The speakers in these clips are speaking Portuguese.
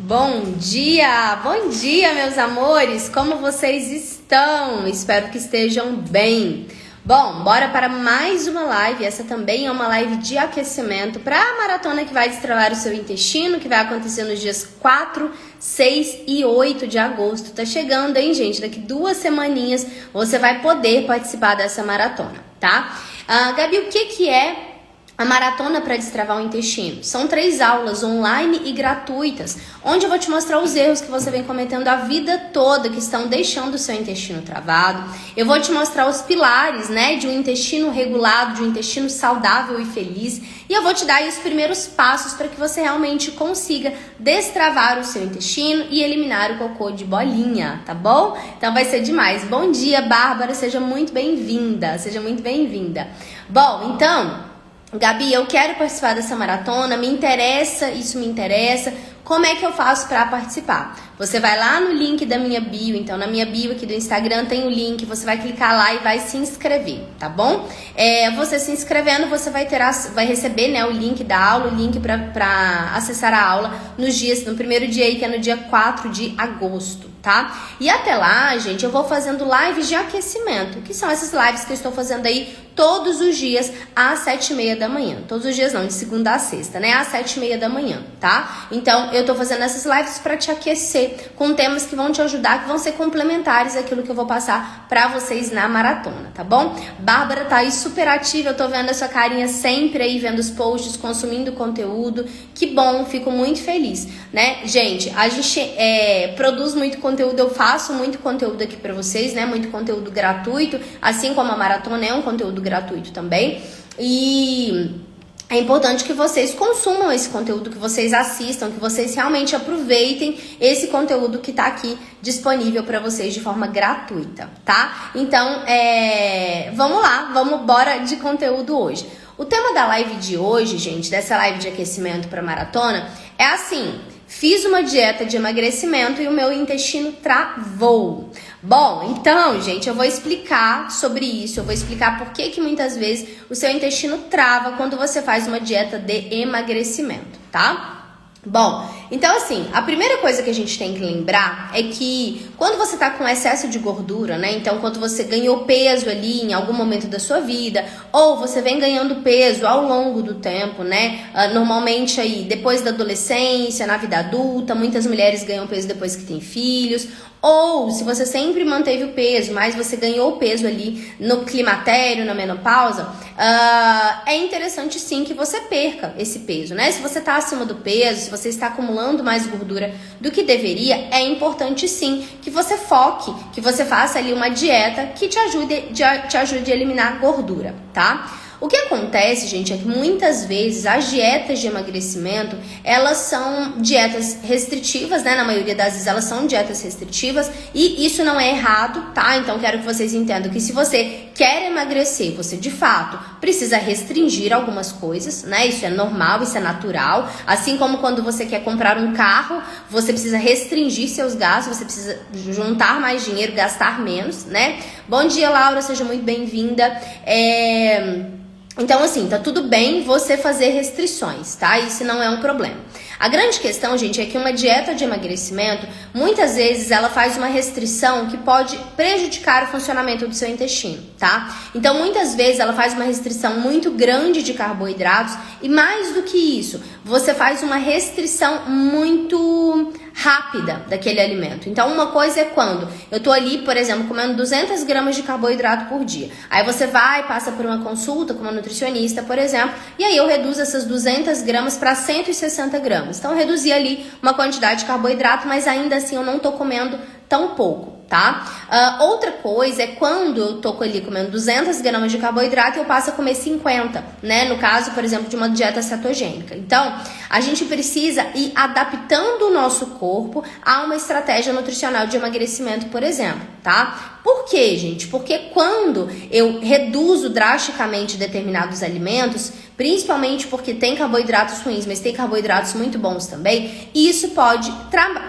Bom dia, meus amores! Como vocês estão? Espero que estejam bem. Bom, bora para mais uma live. Essa também é uma live de aquecimento para a maratona que vai destravar o seu intestino, que vai acontecer nos dias 4, 6 e 8 de agosto. Tá chegando, hein, gente? Daqui 2 semaninhas você vai poder participar dessa maratona, tá? Gabi, o que é a maratona para destravar o intestino? São 3 aulas online e gratuitas, onde eu vou te mostrar os erros que você vem cometendo a vida toda, que estão deixando o seu intestino travado. Eu vou te mostrar os pilares, né, de um intestino regulado, de um intestino saudável e feliz. E eu vou te dar aí os primeiros passos para que você realmente consiga destravar o seu intestino e eliminar o cocô de bolinha, tá bom? Então vai ser demais. Bom dia, Bárbara, seja muito bem-vinda, seja muito bem-vinda. Bom, então, Gabi, eu quero participar dessa maratona, isso me interessa. Como é que eu faço para participar? Você vai lá no link da minha bio, então na minha bio aqui do Instagram tem o link, você vai clicar lá e vai se inscrever, tá bom? Você se inscrevendo, você vai receber, né, o link da aula, o link para acessar a aula no primeiro dia aí, que é no dia 4 de agosto, tá? E até lá, gente, eu vou fazendo lives de aquecimento, que são essas lives que eu estou fazendo aí todos os dias às 7h30 da manhã. Todos os dias não, de segunda a sexta, né? Às 7h30 da manhã, tá? Então, eu tô fazendo essas lives para te aquecer com temas que vão te ajudar, que vão ser complementares àquilo que eu vou passar pra vocês na maratona, tá bom? Bárbara tá aí super ativa, eu tô vendo a sua carinha sempre aí, vendo os posts, consumindo conteúdo. Que bom, fico muito feliz, né? Gente, a gente produz muito conteúdo, eu faço muito conteúdo aqui pra vocês, né? Muito conteúdo gratuito, assim como a maratona é um conteúdo gratuito também. E é importante que vocês consumam esse conteúdo, que vocês assistam, que vocês realmente aproveitem esse conteúdo que tá aqui disponível para vocês de forma gratuita, tá? Então, bora de conteúdo hoje. O tema da live de hoje, gente, dessa live de aquecimento para maratona, é assim: fiz uma dieta de emagrecimento e o meu intestino travou. Bom, então, gente, eu vou explicar sobre isso, eu vou explicar por que muitas vezes o seu intestino trava quando você faz uma dieta de emagrecimento, tá? Bom, então assim, a primeira coisa que a gente tem que lembrar é que quando você tá com excesso de gordura, né? Então, quando você ganhou peso ali em algum momento da sua vida, ou você vem ganhando peso ao longo do tempo, né? Normalmente aí, depois da adolescência, na vida adulta, muitas mulheres ganham peso depois que têm filhos. Ou se você sempre manteve o peso, mas você ganhou o peso ali no climatério, na menopausa, é interessante sim que você perca esse peso, né? Se você está acima do peso, se você está acumulando mais gordura do que deveria, é importante sim que você foque, que você faça ali uma dieta que te ajude a eliminar gordura, tá? O que acontece, gente, é que muitas vezes as dietas de emagrecimento, elas são dietas restritivas, né? Na maioria das vezes elas são dietas restritivas e isso não é errado, tá? Então quero que vocês entendam que se você quer emagrecer, você de fato precisa restringir algumas coisas, né? Isso é normal, isso é natural. Assim como quando você quer comprar um carro, você precisa restringir seus gastos, você precisa juntar mais dinheiro, gastar menos, né? Bom dia, Laura, seja muito bem-vinda. Então, assim, tá tudo bem você fazer restrições, tá? Isso não é um problema. A grande questão, gente, é que uma dieta de emagrecimento, muitas vezes ela faz uma restrição que pode prejudicar o funcionamento do seu intestino, tá? Então, muitas vezes ela faz uma restrição muito grande de carboidratos e mais do que isso, você faz uma restrição muito rápida daquele alimento. Então, uma coisa é quando eu tô ali, por exemplo, comendo 200 gramas de carboidrato por dia. Aí você passa por uma consulta com uma nutricionista, por exemplo, e aí eu reduzo essas 200 gramas para 160 gramas. Então, eu reduzi ali uma quantidade de carboidrato, mas ainda assim eu não tô comendo tão pouco, tá? Outra coisa é quando eu tô ali comendo 200 gramas de carboidrato e eu passo a comer 50, né? No caso, por exemplo, de uma dieta cetogênica. Então, a gente precisa ir adaptando o nosso corpo a uma estratégia nutricional de emagrecimento, por exemplo, tá? Por quê, gente? Porque quando eu reduzo drasticamente determinados alimentos, principalmente porque tem carboidratos ruins, mas tem carboidratos muito bons também, isso pode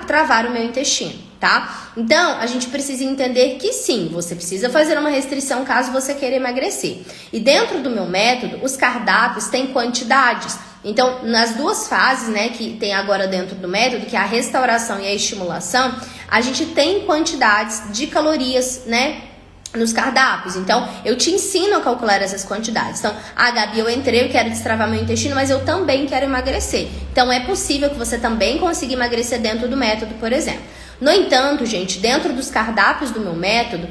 travar o meu intestino, tá? Então, a gente precisa entender que sim, você precisa fazer uma restrição caso você queira emagrecer. E dentro do meu método, os cardápios têm quantidades. Então, nas duas fases, né, que tem agora dentro do método, que é a restauração e a estimulação, a gente tem quantidades de calorias, né, nos cardápios. Então, eu te ensino a calcular essas quantidades. Então, Gabi, eu entrei, eu quero destravar meu intestino, mas eu também quero emagrecer. Então, é possível que você também consiga emagrecer dentro do método, por exemplo. No entanto, gente, dentro dos cardápios do meu método,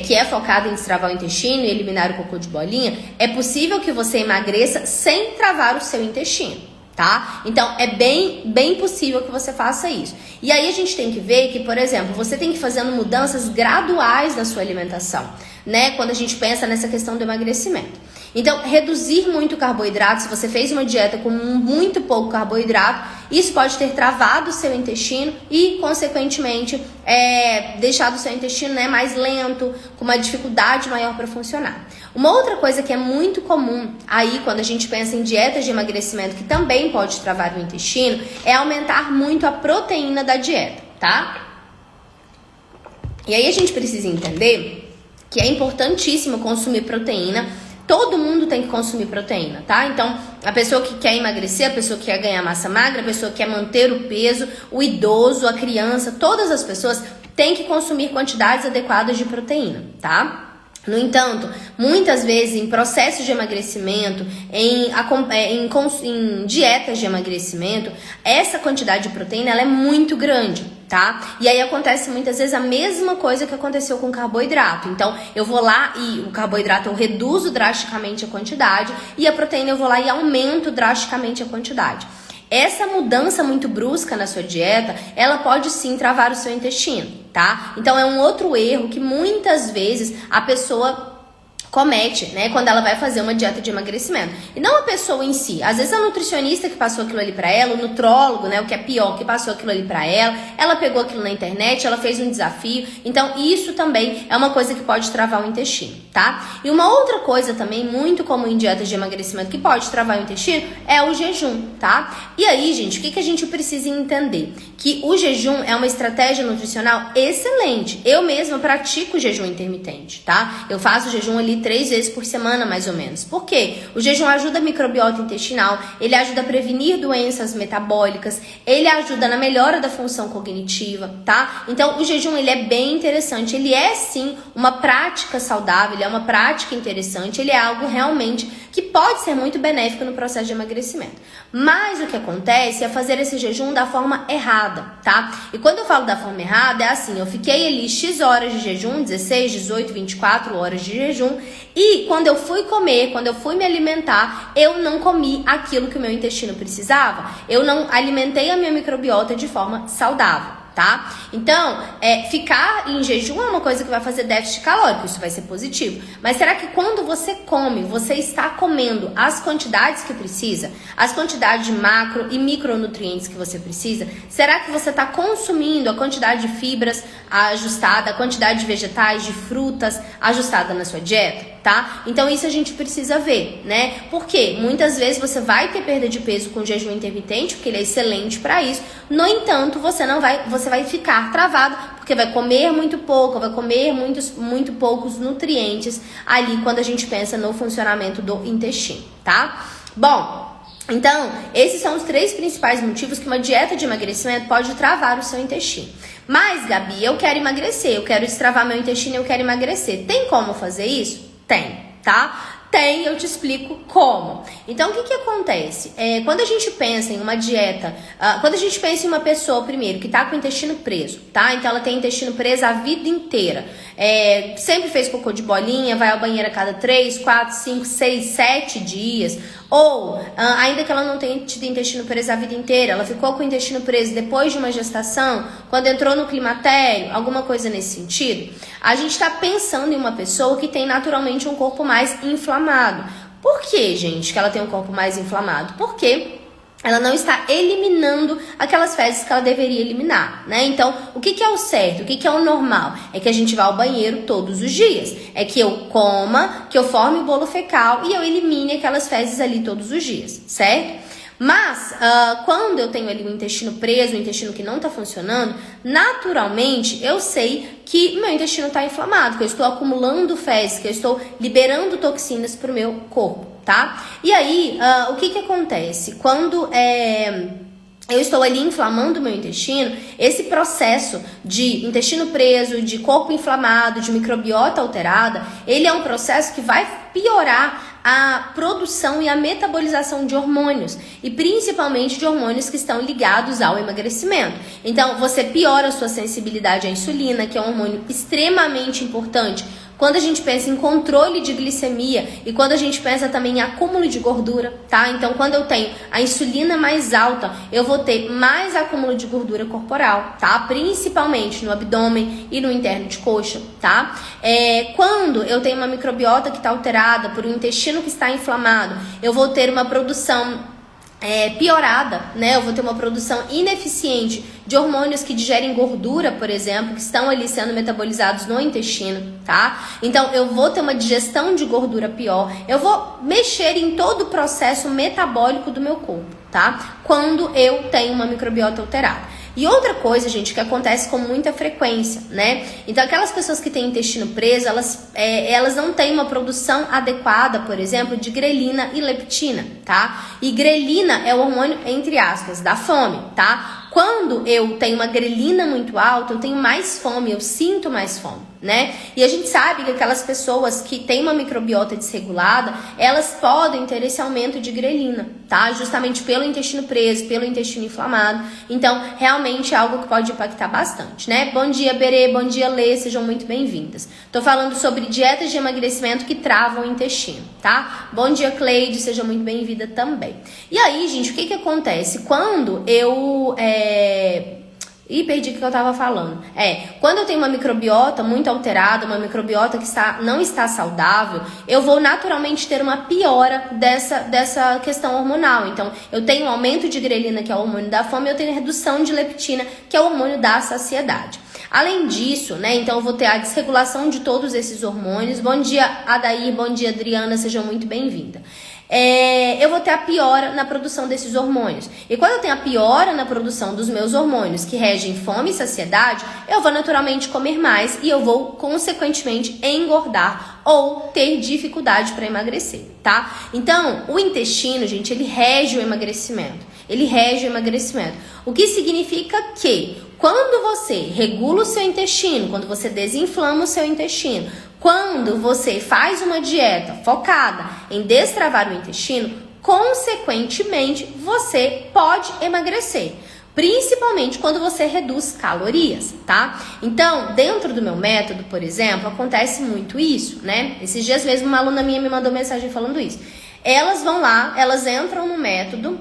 que é focado em destravar o intestino e eliminar o cocô de bolinha, é possível que você emagreça sem travar o seu intestino, tá? Então, é bem possível que você faça isso. E aí a gente tem que ver que, por exemplo, você tem que ir fazendo mudanças graduais na sua alimentação, né? Quando a gente pensa nessa questão do emagrecimento. Então, reduzir muito carboidrato, se você fez uma dieta com muito pouco carboidrato, isso pode ter travado o seu intestino e, consequentemente, deixado o seu intestino, né, mais lento, com uma dificuldade maior para funcionar. Uma outra coisa que é muito comum aí, quando a gente pensa em dietas de emagrecimento, que também pode travar o intestino, é aumentar muito a proteína da dieta, tá? E aí a gente precisa entender que é importantíssimo consumir proteína. Todo mundo tem que consumir proteína, tá? Então, a pessoa que quer emagrecer, a pessoa que quer ganhar massa magra, a pessoa que quer manter o peso, o idoso, a criança, todas as pessoas têm que consumir quantidades adequadas de proteína, tá? No entanto, muitas vezes em processos de emagrecimento, em dietas de emagrecimento, essa quantidade de proteína ela é muito grande, tá? E aí acontece muitas vezes a mesma coisa que aconteceu com o carboidrato. Então, eu vou lá e o carboidrato eu reduzo drasticamente a quantidade e a proteína eu vou lá e aumento drasticamente a quantidade. Essa mudança muito brusca na sua dieta, ela pode sim travar o seu intestino, tá? Então é um outro erro que muitas vezes a pessoa comete, né, quando ela vai fazer uma dieta de emagrecimento. E não a pessoa em si. Às vezes a nutricionista que passou aquilo ali pra ela, o nutrólogo, né, o que é pior, que passou aquilo ali pra ela pegou aquilo na internet, ela fez um desafio. Então isso também é uma coisa que pode travar o intestino, tá? E uma outra coisa também muito comum em dietas de emagrecimento que pode travar o intestino é o jejum, tá? E aí, gente, o que a gente precisa entender? Que o jejum é uma estratégia nutricional excelente. Eu mesma pratico jejum intermitente, tá? Eu faço jejum ali 3 vezes por semana, mais ou menos. Por quê? O jejum ajuda a microbiota intestinal, ele ajuda a prevenir doenças metabólicas, ele ajuda na melhora da função cognitiva, tá? Então, o jejum, ele é bem interessante, ele é sim uma prática saudável, ele é uma prática interessante, ele é algo realmente que pode ser muito benéfico no processo de emagrecimento. Mas o que acontece é fazer esse jejum da forma errada, tá? E quando eu falo da forma errada, é assim, eu fiquei ali X horas de jejum, 16, 18, 24 horas de jejum, e quando eu fui comer, quando eu fui me alimentar, eu não comi aquilo que o meu intestino precisava, eu não alimentei a minha microbiota de forma saudável. Tá? Então, ficar em jejum é uma coisa que vai fazer déficit calórico, isso vai ser positivo. Mas será que quando você come, você está comendo as quantidades que precisa? As quantidades de macro e micronutrientes que você precisa? Será que você está consumindo a quantidade de fibras ajustada, a quantidade de vegetais, de frutas ajustada na sua dieta? Tá? Então isso a gente precisa ver, né? Porque muitas vezes você vai ter perda de peso com jejum intermitente, porque ele é excelente para isso. No entanto, você vai ficar travado, porque vai comer muito pouco, vai comer muito poucos nutrientes ali quando a gente pensa no funcionamento do intestino, tá? Bom, então, esses são os 3 principais motivos que uma dieta de emagrecimento pode travar o seu intestino. Mas, Gabi, eu quero emagrecer, eu quero destravar meu intestino, eu quero emagrecer. Tem como fazer isso? Tem, tá? Tem, eu te explico como. Então, o que acontece? Quando a gente pensa em uma dieta, quando a gente pensa em uma pessoa, primeiro, que tá com o intestino preso, tá? Então, ela tem intestino preso a vida inteira. Sempre fez cocô de bolinha, vai ao banheiro a cada 3, 4, 5, 6, 7 dias. Ou, ainda que ela não tenha tido intestino preso a vida inteira, ela ficou com o intestino preso depois de uma gestação, quando entrou no climatério, alguma coisa nesse sentido, a gente está pensando em uma pessoa que tem naturalmente um corpo mais inflamado. Por que, gente, que ela tem um corpo mais inflamado? Porque ela não está eliminando aquelas fezes que ela deveria eliminar, né? Então, o que é o certo? O que é o normal? É que a gente vá ao banheiro todos os dias. É que eu coma, que eu forme o bolo fecal e eu elimine aquelas fezes ali todos os dias, certo? Mas, quando eu tenho ali o intestino preso, o intestino que não está funcionando, naturalmente eu sei que meu intestino está inflamado, que eu estou acumulando fezes, que eu estou liberando toxinas para o meu corpo. tá? E aí, o que acontece? Quando eu estou ali inflamando o meu intestino, esse processo de intestino preso, de corpo inflamado, de microbiota alterada, ele é um processo que vai piorar a produção e a metabolização de hormônios, e principalmente de hormônios que estão ligados ao emagrecimento. Então, você piora a sua sensibilidade à insulina, que é um hormônio extremamente importante quando a gente pensa em controle de glicemia e quando a gente pensa também em acúmulo de gordura, tá? Então, quando eu tenho a insulina mais alta, eu vou ter mais acúmulo de gordura corporal, tá? Principalmente no abdômen e no interno de coxa, tá? Quando eu tenho uma microbiota que está alterada por um intestino que está inflamado, eu vou ter uma produção piorada, né? Eu vou ter uma produção ineficiente de hormônios que digerem gordura, por exemplo, que estão ali sendo metabolizados no intestino, tá? Então, eu vou ter uma digestão de gordura pior, eu vou mexer em todo o processo metabólico do meu corpo, tá? Quando eu tenho uma microbiota alterada. E outra coisa, gente, que acontece com muita frequência, né? Então, aquelas pessoas que têm intestino preso, elas não têm uma produção adequada, por exemplo, de grelina e leptina, tá? E grelina é o hormônio, entre aspas, da fome, tá? Quando eu tenho uma grelina muito alta, eu tenho mais fome, eu sinto mais fome, né? E a gente sabe que aquelas pessoas que têm uma microbiota desregulada, elas podem ter esse aumento de grelina, tá? Justamente pelo intestino preso, pelo intestino inflamado. Então, realmente é algo que pode impactar bastante, né? Bom dia, Berê, bom dia, Lê, sejam muito bem-vindas. Tô falando sobre dietas de emagrecimento que travam o intestino, tá? Bom dia, Cleide, seja muito bem-vinda também. E aí, gente, o que acontece? Quando eu perdi o que eu tava falando. Quando eu tenho uma microbiota muito alterada, uma microbiota que não está saudável, eu vou naturalmente ter uma piora dessa questão hormonal. Então, eu tenho um aumento de grelina, que é o hormônio da fome, e eu tenho redução de leptina, que é o hormônio da saciedade. Além disso, né, então eu vou ter a desregulação de todos esses hormônios. Bom dia, Adair, bom dia, Adriana, sejam muito bem-vindas. Eu vou ter a piora na produção desses hormônios. E quando eu tenho a piora na produção dos meus hormônios que regem fome e saciedade, eu vou naturalmente comer mais e eu vou, consequentemente, engordar ou ter dificuldade para emagrecer, tá? Então, o intestino, gente, ele rege o emagrecimento. Ele rege o emagrecimento. O que significa que quando você regula o seu intestino, quando você desinflama o seu intestino, quando você faz uma dieta focada em destravar o intestino, consequentemente, você pode emagrecer. Principalmente quando você reduz calorias, tá? Então, dentro do meu método, por exemplo, acontece muito isso, né? Esses dias mesmo uma aluna minha me mandou mensagem falando isso. Elas vão lá, elas entram no método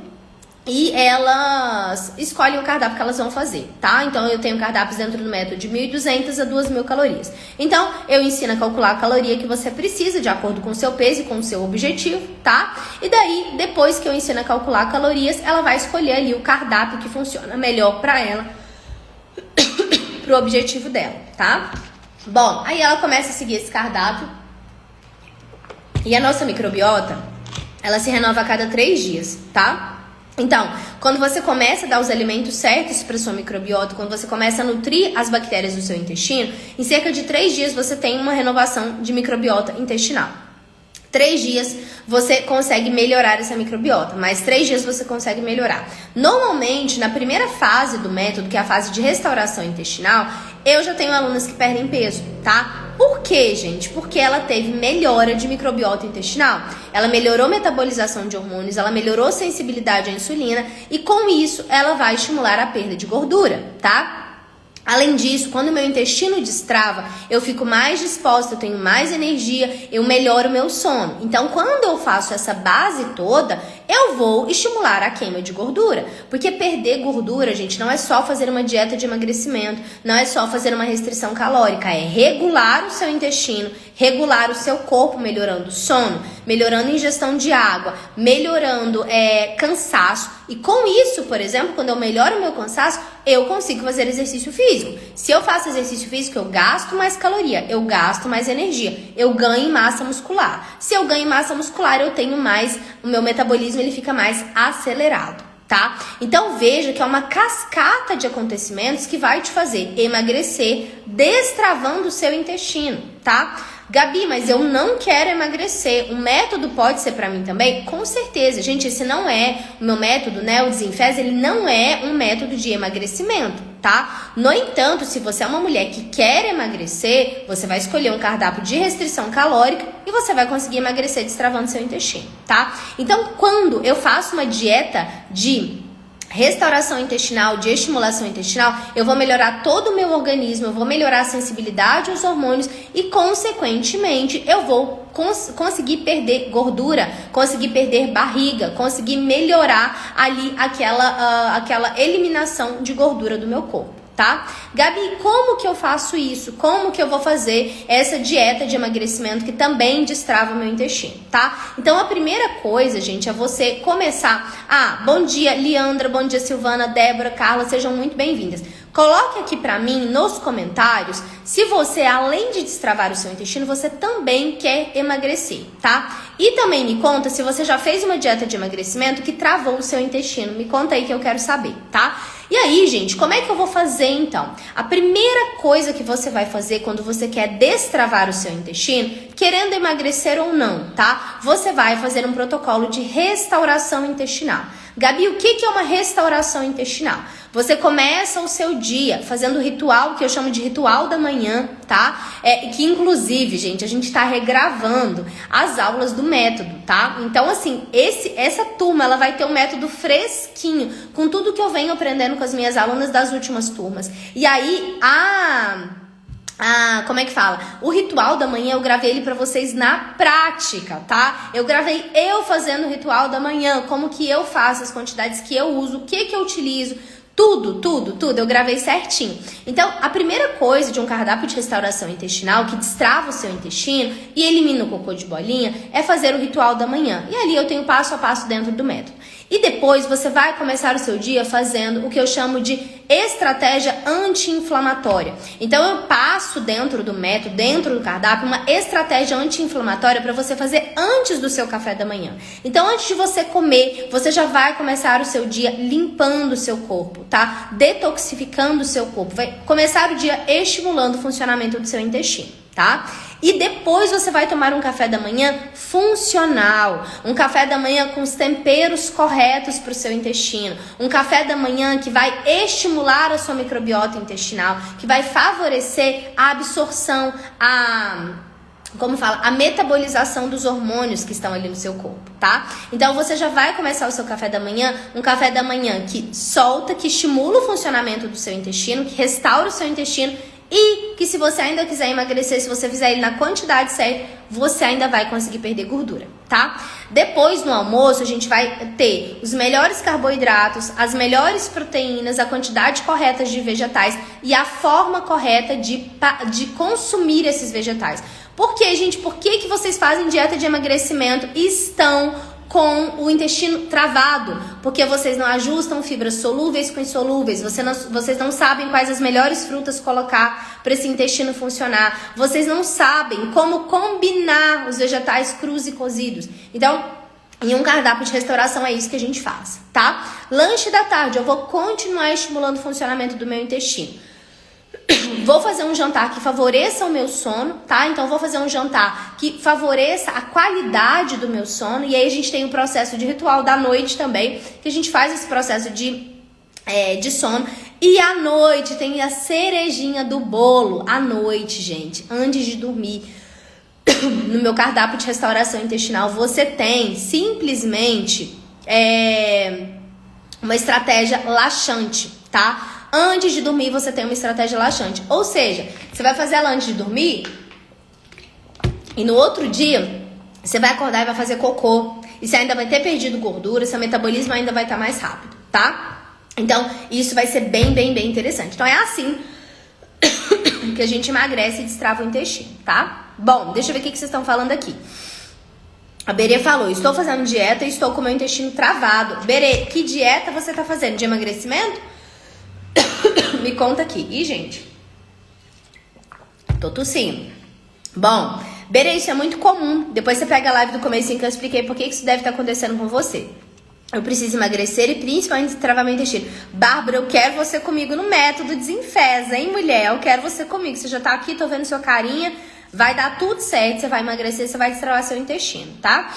e elas escolhem o cardápio que elas vão fazer, tá? Então, eu tenho cardápios dentro do método de 1.200 a 2.000 calorias. Então, eu ensino a calcular a caloria que você precisa de acordo com o seu peso e com o seu objetivo, tá? E daí, depois que eu ensino a calcular calorias, ela vai escolher ali o cardápio que funciona melhor pra ela, pro objetivo dela, tá? Bom, aí ela começa a seguir esse cardápio e a nossa microbiota, ela se renova a cada 3 dias, tá? Então, quando você começa a dar os alimentos certos para sua microbiota, quando você começa a nutrir as bactérias do seu intestino, em cerca de 3 dias você tem uma renovação de microbiota intestinal. 3 dias você consegue melhorar essa microbiota, mais 3 dias você consegue melhorar. Normalmente, na primeira fase do método, que é a fase de restauração intestinal, eu já tenho alunas que perdem peso, tá? Por quê, gente? Porque ela teve melhora de microbiota intestinal. Ela melhorou a metabolização de hormônios, ela melhorou a sensibilidade à insulina e com isso ela vai estimular a perda de gordura, tá? Além disso, quando o meu intestino destrava, eu fico mais disposta, eu tenho mais energia, eu melhoro o meu sono. Então, quando eu faço essa base toda, eu vou estimular a queima de gordura. Porque perder gordura, gente, não é só fazer uma dieta de emagrecimento, não é só fazer uma restrição calórica, é regular o seu intestino, regular o seu corpo, melhorando o sono, melhorando a ingestão de água, melhorando cansaço. E com isso, por exemplo, quando eu melhoro o meu cansaço, eu consigo fazer exercício físico. Se eu faço exercício físico, eu gasto mais caloria, eu gasto mais energia, eu ganho massa muscular. Se eu ganho massa muscular, eu tenho mais, o meu metabolismo ele fica mais acelerado, tá? Então veja que é uma cascata de acontecimentos que vai te fazer emagrecer, destravando o seu intestino, tá? Gabi, mas eu não quero emagrecer. O método pode ser pra mim também? Com certeza. Gente, esse não é o meu método, né? O Desenfeza, ele não é um método de emagrecimento, tá? No entanto, se você é uma mulher que quer emagrecer, você vai escolher um cardápio de restrição calórica e você vai conseguir emagrecer destravando seu intestino, tá? Então, quando eu faço uma dieta de restauração intestinal, de estimulação intestinal, eu vou melhorar todo o meu organismo, eu vou melhorar a sensibilidade aos hormônios e, consequentemente, eu vou conseguir perder gordura, conseguir perder barriga, conseguir melhorar ali aquela eliminação de gordura do meu corpo. Tá? Gabi, como que eu faço isso? Como que eu vou fazer essa dieta de emagrecimento que também destrava o meu intestino, tá? Então, a primeira coisa, gente, é você começar... bom dia, Leandra, bom dia, Silvana, Débora, Carla, sejam muito bem-vindas. Coloque aqui pra mim, nos comentários, se você, além de destravar o seu intestino, você também quer emagrecer, tá? E também me conta se você já fez uma dieta de emagrecimento que travou o seu intestino. Me conta aí que eu quero saber, tá? E aí, gente, como é que eu vou fazer então? A primeira coisa que você vai fazer quando você quer destravar o seu intestino, querendo emagrecer ou não, tá? Você vai fazer um protocolo de restauração intestinal. Gabi, o que é uma restauração intestinal? Você começa o seu dia fazendo o ritual, que eu chamo de ritual da manhã, tá? Que inclusive, gente, a gente tá regravando as aulas do método, tá? Então, assim, essa turma, ela vai ter um método fresquinho, com tudo que eu venho aprendendo com as minhas alunas das últimas turmas. E aí, como é que fala? O ritual da manhã eu gravei ele pra vocês na prática, tá? Eu gravei eu fazendo o ritual da manhã, como que eu faço, as quantidades que eu uso, o que eu utilizo, tudo, eu gravei certinho. Então, a primeira coisa de um cardápio de restauração intestinal que destrava o seu intestino e elimina o cocô de bolinha é fazer o ritual da manhã. E ali eu tenho passo a passo dentro do método. E depois você vai começar o seu dia fazendo o que eu chamo de estratégia anti-inflamatória. Então eu passo dentro do método, dentro do cardápio, uma estratégia anti-inflamatória para você fazer antes do seu café da manhã. Então antes de você comer, você já vai começar o seu dia limpando o seu corpo, tá? Detoxificando o seu corpo. Vai começar o dia estimulando o funcionamento do seu intestino, tá? E depois você vai tomar um café da manhã funcional, um café da manhã com os temperos corretos para o seu intestino, um café da manhã que vai estimular a sua microbiota intestinal, que vai favorecer a absorção, a metabolização dos hormônios que estão ali no seu corpo, tá? Então você já vai começar o seu café da manhã, um café da manhã que solta, que estimula o funcionamento do seu intestino, que restaura o seu intestino e que se você ainda quiser emagrecer, se você fizer ele na quantidade certa, você ainda vai conseguir perder gordura, tá? Depois no almoço a gente vai ter os melhores carboidratos, as melhores proteínas, a quantidade correta de vegetais e a forma correta de consumir esses vegetais. Por quê, gente? Por que vocês fazem dieta de emagrecimento e estão com o intestino travado? Porque vocês não ajustam fibras solúveis com insolúveis, vocês não sabem quais as melhores frutas colocar para esse intestino funcionar, vocês não sabem como combinar os vegetais crus e cozidos. Então, em um cardápio de restauração é isso que a gente faz, tá? Lanche da tarde, eu vou continuar estimulando o funcionamento do meu intestino. Vou fazer um jantar que favoreça o meu sono, tá? Então, vou fazer um jantar que favoreça a qualidade do meu sono. E aí, a gente tem o processo de ritual da noite também, que a gente faz esse processo de sono. E à noite tem a cerejinha do bolo. À noite, gente, antes de dormir, no meu cardápio de restauração intestinal, você tem simplesmente uma estratégia laxante, tá? Antes de dormir, você tem uma estratégia laxante. Ou seja, você vai fazer ela antes de dormir e no outro dia, você vai acordar e vai fazer cocô. E você ainda vai ter perdido gordura, seu metabolismo ainda vai estar mais rápido, tá? Então, isso vai ser bem interessante. Então, é assim que a gente emagrece e destrava o intestino, tá? Bom, deixa eu ver o que vocês estão falando aqui. A Berê falou, estou fazendo dieta e estou com o meu intestino travado. Berê, que dieta você tá fazendo? De emagrecimento? Me conta aqui. Ih, gente, tô tossindo. Bom, Berê, isso é muito comum. Depois você pega a live do comecinho que eu expliquei por que isso deve estar acontecendo com você. Eu preciso emagrecer e principalmente travar meu intestino. Bárbara, eu quero você comigo no método Desenfeza, hein, mulher? Eu quero você comigo. Você já tá aqui, tô vendo sua carinha. vai dar tudo certo, você vai emagrecer, você vai destravar seu intestino, tá?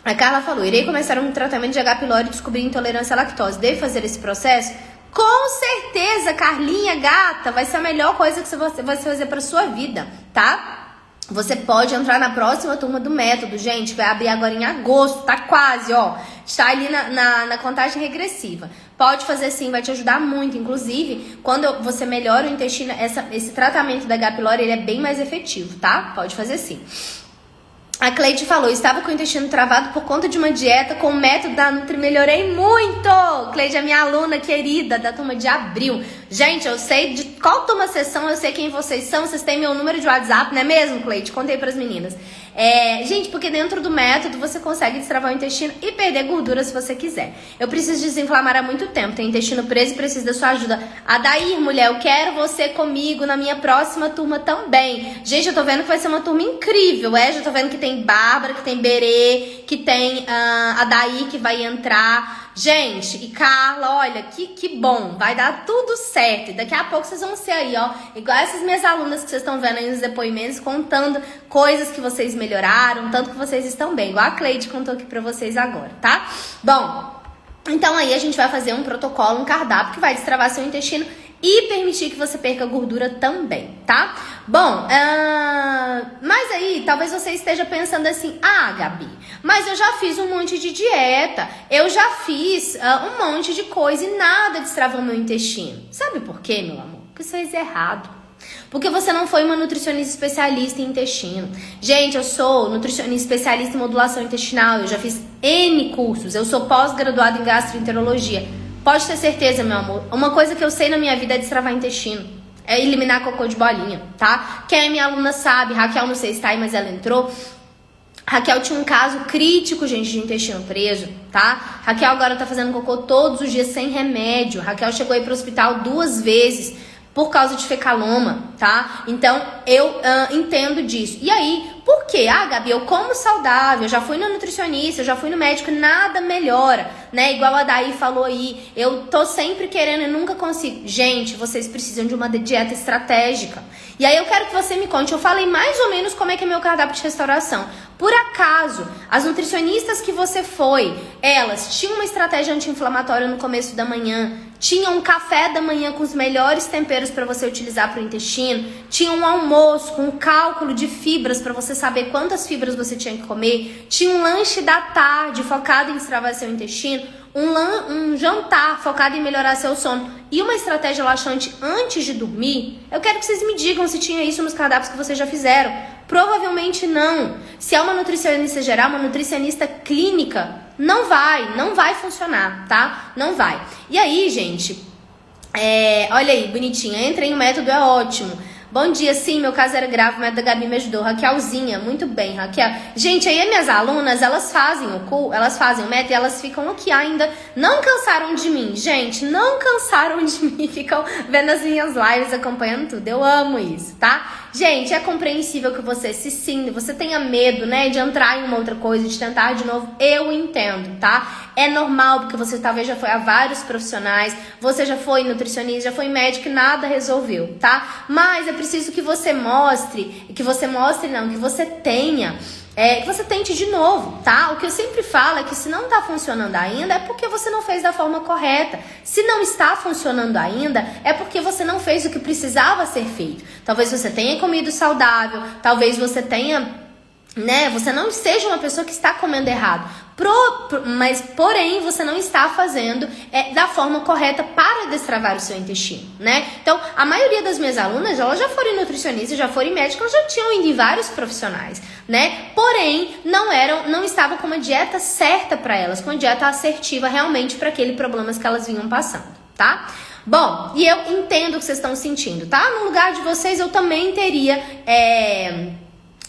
A Carla falou, irei começar um tratamento de H. pylori e descobrir intolerância à lactose. Devo fazer esse processo? Com certeza, Carlinha, gata, vai ser a melhor coisa que você vai fazer pra sua vida, tá? Você pode entrar na próxima turma do método, gente, vai abrir agora em agosto, tá quase, ó. Está ali na contagem regressiva. Pode fazer sim, vai te ajudar muito. Inclusive, quando você melhora o intestino, esse tratamento da H. pylori, ele é bem mais efetivo, tá? Pode fazer sim. A Cleide falou, estava com o intestino travado por conta de uma dieta com o método da Nutri, melhorei muito! Cleide é minha aluna querida da turma de abril. Gente, eu sei de qual turma vocês são, eu sei quem vocês são, vocês têm meu número de WhatsApp, não é mesmo, Cleide? Contei pras meninas. Gente, porque dentro do método você consegue destravar o intestino e perder gordura se você quiser. Eu preciso desinflamar há muito tempo, tenho intestino preso e preciso da sua ajuda. Adair, mulher, eu quero você comigo na minha próxima turma também. Gente, eu tô vendo que vai ser uma turma incrível, já tô vendo que tem Bárbara, que tem Berê, que tem Adair que vai entrar. Gente, e Carla, olha, que bom, vai dar tudo certo. E daqui a pouco vocês vão ser aí, ó, igual essas minhas alunas que vocês estão vendo aí nos depoimentos, contando coisas que vocês melhoraram, tanto que vocês estão bem, igual a Cleide contou aqui pra vocês agora, tá? Bom, então aí a gente vai fazer um protocolo, um cardápio que vai destravar seu intestino e permitir que você perca gordura também, tá? Bom, mas aí talvez você esteja pensando assim, Gabi, mas eu já fiz um monte de dieta, eu já fiz um monte de coisa e nada destravou meu intestino. Sabe por quê, meu amor? Porque você fez errado. Porque você não foi uma nutricionista especialista em intestino. Gente, eu sou nutricionista especialista em modulação intestinal, eu já fiz N cursos, eu sou pós-graduada em gastroenterologia. Pode ter certeza, meu amor, uma coisa que eu sei na minha vida é destravar intestino. É eliminar cocô de bolinha, tá? Quem é minha aluna sabe, Raquel não sei se tá aí, mas ela entrou. Raquel tinha um caso crítico, gente, de intestino preso, tá? Raquel agora tá fazendo cocô todos os dias sem remédio. Raquel chegou aí pro hospital 2 vezes por causa de fecaloma, tá? Então, eu entendo disso. E aí, por quê? Gabi, eu como saudável, já fui no nutricionista, já fui no médico, nada melhora, né? Igual a Daí falou aí, eu tô sempre querendo e nunca consigo. Gente, vocês precisam de uma dieta estratégica. E aí eu quero que você me conte, eu falei mais ou menos como é que é meu cardápio de restauração. Por acaso, as nutricionistas que você foi, elas tinham uma estratégia anti-inflamatória no começo da manhã, tinham um café da manhã com os melhores temperos para você utilizar para o intestino, tinha um almoço com um cálculo de fibras para você saber quantas fibras você tinha que comer, tinha um lanche da tarde focado em destravar seu intestino, um jantar focado em melhorar seu sono e uma estratégia laxante antes de dormir. Eu quero que vocês me digam se tinha isso nos cardápios que vocês já fizeram. Provavelmente não. Se é uma nutricionista geral, uma nutricionista clínica, não vai funcionar, tá? Não vai. E aí, gente, olha aí, bonitinha, entrei, o método é ótimo. Bom dia, sim, meu caso era grave, o método da Gabi me ajudou. Raquelzinha, muito bem, Raquel. Gente, aí as minhas alunas, elas fazem o método e elas ficam aqui ainda, não cansaram de mim, gente, não cansaram de mim, ficam vendo as minhas lives, acompanhando tudo, eu amo isso, tá? Gente, é compreensível que você se sinta, você tenha medo, né, de entrar em uma outra coisa, de tentar de novo, eu entendo, tá? É normal, porque você talvez já foi a vários profissionais, você já foi nutricionista, já foi médico e nada resolveu, tá? Mas é preciso que você que você tenha, que você tente de novo, tá? O que eu sempre falo é que se não tá funcionando ainda, é porque você não fez da forma correta. Se não está funcionando ainda, é porque você não fez o que precisava ser feito. Talvez você tenha comido saudável, talvez você tenha, né, você não seja uma pessoa que está comendo errado. Mas, porém, você não está fazendo da forma correta para destravar o seu intestino, né? Então, a maioria das minhas alunas, elas já foram nutricionistas, já foram médicas, já tinham ido em vários profissionais, né? Porém, não estavam com uma dieta certa para elas, com uma dieta assertiva realmente para aquele problemas que elas vinham passando, tá? Bom, e eu entendo o que vocês estão sentindo, tá? No lugar de vocês, eu também teria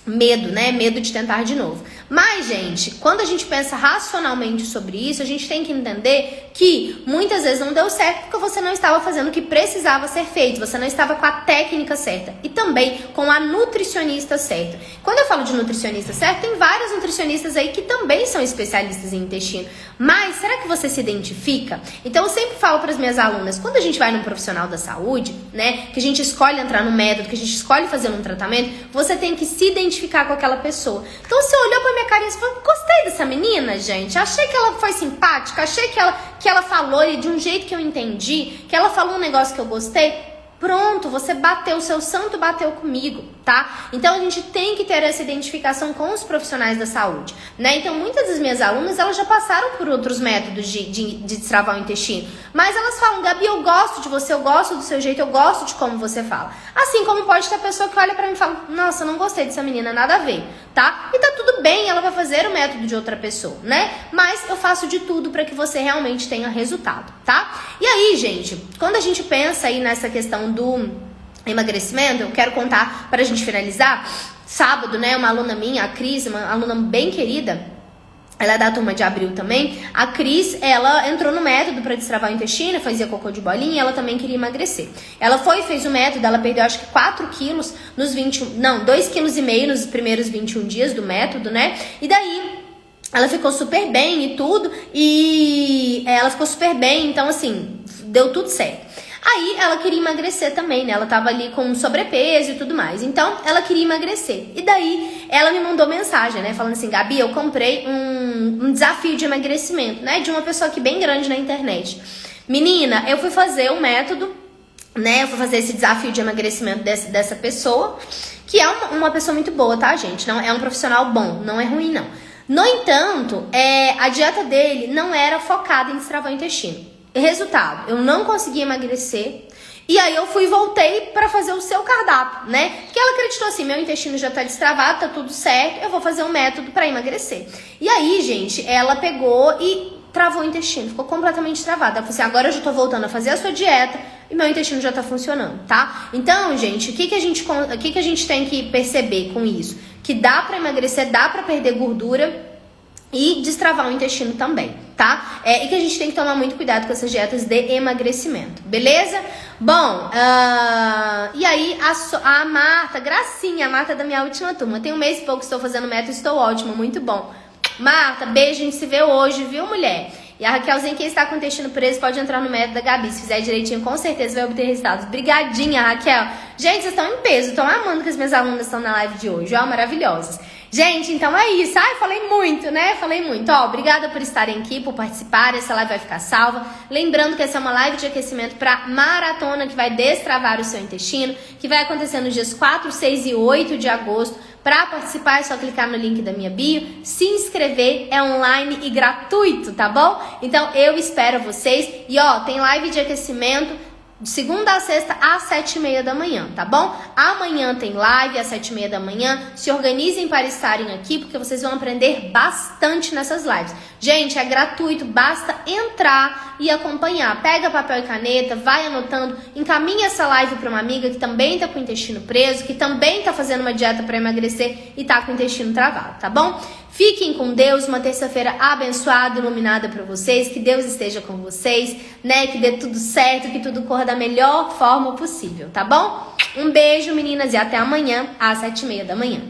medo, né? Medo de tentar de novo. Mas, gente, quando a gente pensa racionalmente sobre isso, a gente tem que entender que muitas vezes não deu certo porque você não estava fazendo o que precisava ser feito, você não estava com a técnica certa e também com a nutricionista certa. Quando eu falo de nutricionista certo, tem vários nutricionistas aí que também são especialistas em intestino. Mas será que você se identifica? Então eu sempre falo para as minhas alunas, quando a gente vai num profissional da saúde, né, que a gente escolhe entrar no método, que a gente escolhe fazer um tratamento, você tem que se identificar com aquela pessoa. Então você olhou pra minha cara e falou, gostei dessa menina, gente, achei que ela foi simpática, achei que ela falou de um jeito que eu entendi, que ela falou um negócio que eu gostei. Pronto, você bateu, o seu santo bateu comigo, tá? Então a gente tem que ter essa identificação com os profissionais da saúde, né? Então muitas das minhas alunas, elas já passaram por outros métodos de destravar o intestino, mas elas falam, Gabi, eu gosto de você, eu gosto do seu jeito, eu gosto de como você fala. Assim como pode ter pessoa que olha pra mim e fala, nossa, não gostei dessa menina, nada a ver, tá? E tá tudo bem, ela vai fazer o método de outra pessoa, né? Mas eu faço de tudo pra que você realmente tenha resultado, tá? E aí, gente, quando a gente pensa aí nessa questão do emagrecimento, eu quero contar pra gente finalizar. Sábado, né, uma aluna minha, a Cris, uma aluna bem querida, ela é da turma de abril também. A Cris, ela entrou no método para destravar o intestino, fazia cocô de bolinha e ela também queria emagrecer. Ela fez o método, ela perdeu acho que 4 quilos nos 2,5 kg nos primeiros 21 dias do método, né? E daí ela ficou super bem e tudo, então assim, deu tudo certo. Aí ela queria emagrecer também, né? Ela tava ali com sobrepeso e tudo mais. Então, ela queria emagrecer. E daí, ela me mandou mensagem, né? Falando assim, Gabi, eu comprei um desafio de emagrecimento, né? De uma pessoa aqui bem grande na internet. Menina, eu fui fazer um método, né? Eu fui fazer esse desafio de emagrecimento dessa pessoa, que é uma pessoa muito boa, tá, gente? Não, é um profissional bom, não é ruim, não. No entanto, a dieta dele não era focada em destravar o intestino. Resultado, eu não consegui emagrecer. E aí eu voltei pra fazer o seu cardápio, né? Porque ela acreditou assim, meu intestino já tá destravado, tá tudo certo, eu vou fazer um método pra emagrecer. E aí, gente, ela pegou e travou o intestino, ficou completamente travada. Ela falou assim, agora eu já tô voltando a fazer a sua dieta e meu intestino já tá funcionando, tá? Então, gente, o que a gente tem que perceber com isso? Que dá pra emagrecer, dá pra perder gordura e destravar o intestino também, tá? E que a gente tem que tomar muito cuidado com essas dietas de emagrecimento, beleza? Bom, e aí a Marta, gracinha, a Marta da minha última turma. Tem um mês e pouco que estou fazendo método, estou ótima, muito bom. Marta, beijo, a gente se vê hoje, viu, mulher? E a Raquelzinha, quem está com o intestino preso, pode entrar no método da Gabi. Se fizer direitinho, com certeza vai obter resultados. Brigadinha, Raquel. Gente, vocês estão em peso, estão amando que as minhas alunas estão na live de hoje, ó, maravilhosas. Gente, então é isso. Ai, falei muito, né? Falei muito. Ó, obrigada por estarem aqui, por participar. Essa live vai ficar salva. Lembrando que essa é uma live de aquecimento para maratona que vai destravar o seu intestino, que vai acontecer nos dias 4, 6 e 8 de agosto. Para participar é só clicar no link da minha bio, se inscrever, é online e gratuito, tá bom? Então eu espero vocês. E ó, tem live de aquecimento de segunda a sexta às 7h30 da manhã, tá bom? Amanhã tem live às 7h30 da manhã. Se organizem para estarem aqui, porque vocês vão aprender bastante nessas lives. Gente, é gratuito, basta entrar e acompanhar. Pega papel e caneta, vai anotando, encaminha essa live para uma amiga que também tá com o intestino preso, que também tá fazendo uma dieta para emagrecer e tá com o intestino travado, tá bom? Fiquem com Deus, uma terça-feira abençoada, iluminada para vocês, que Deus esteja com vocês, né? Que dê tudo certo, que tudo corra da melhor forma possível, tá bom? Um beijo, meninas, e até amanhã às 7h30 da manhã.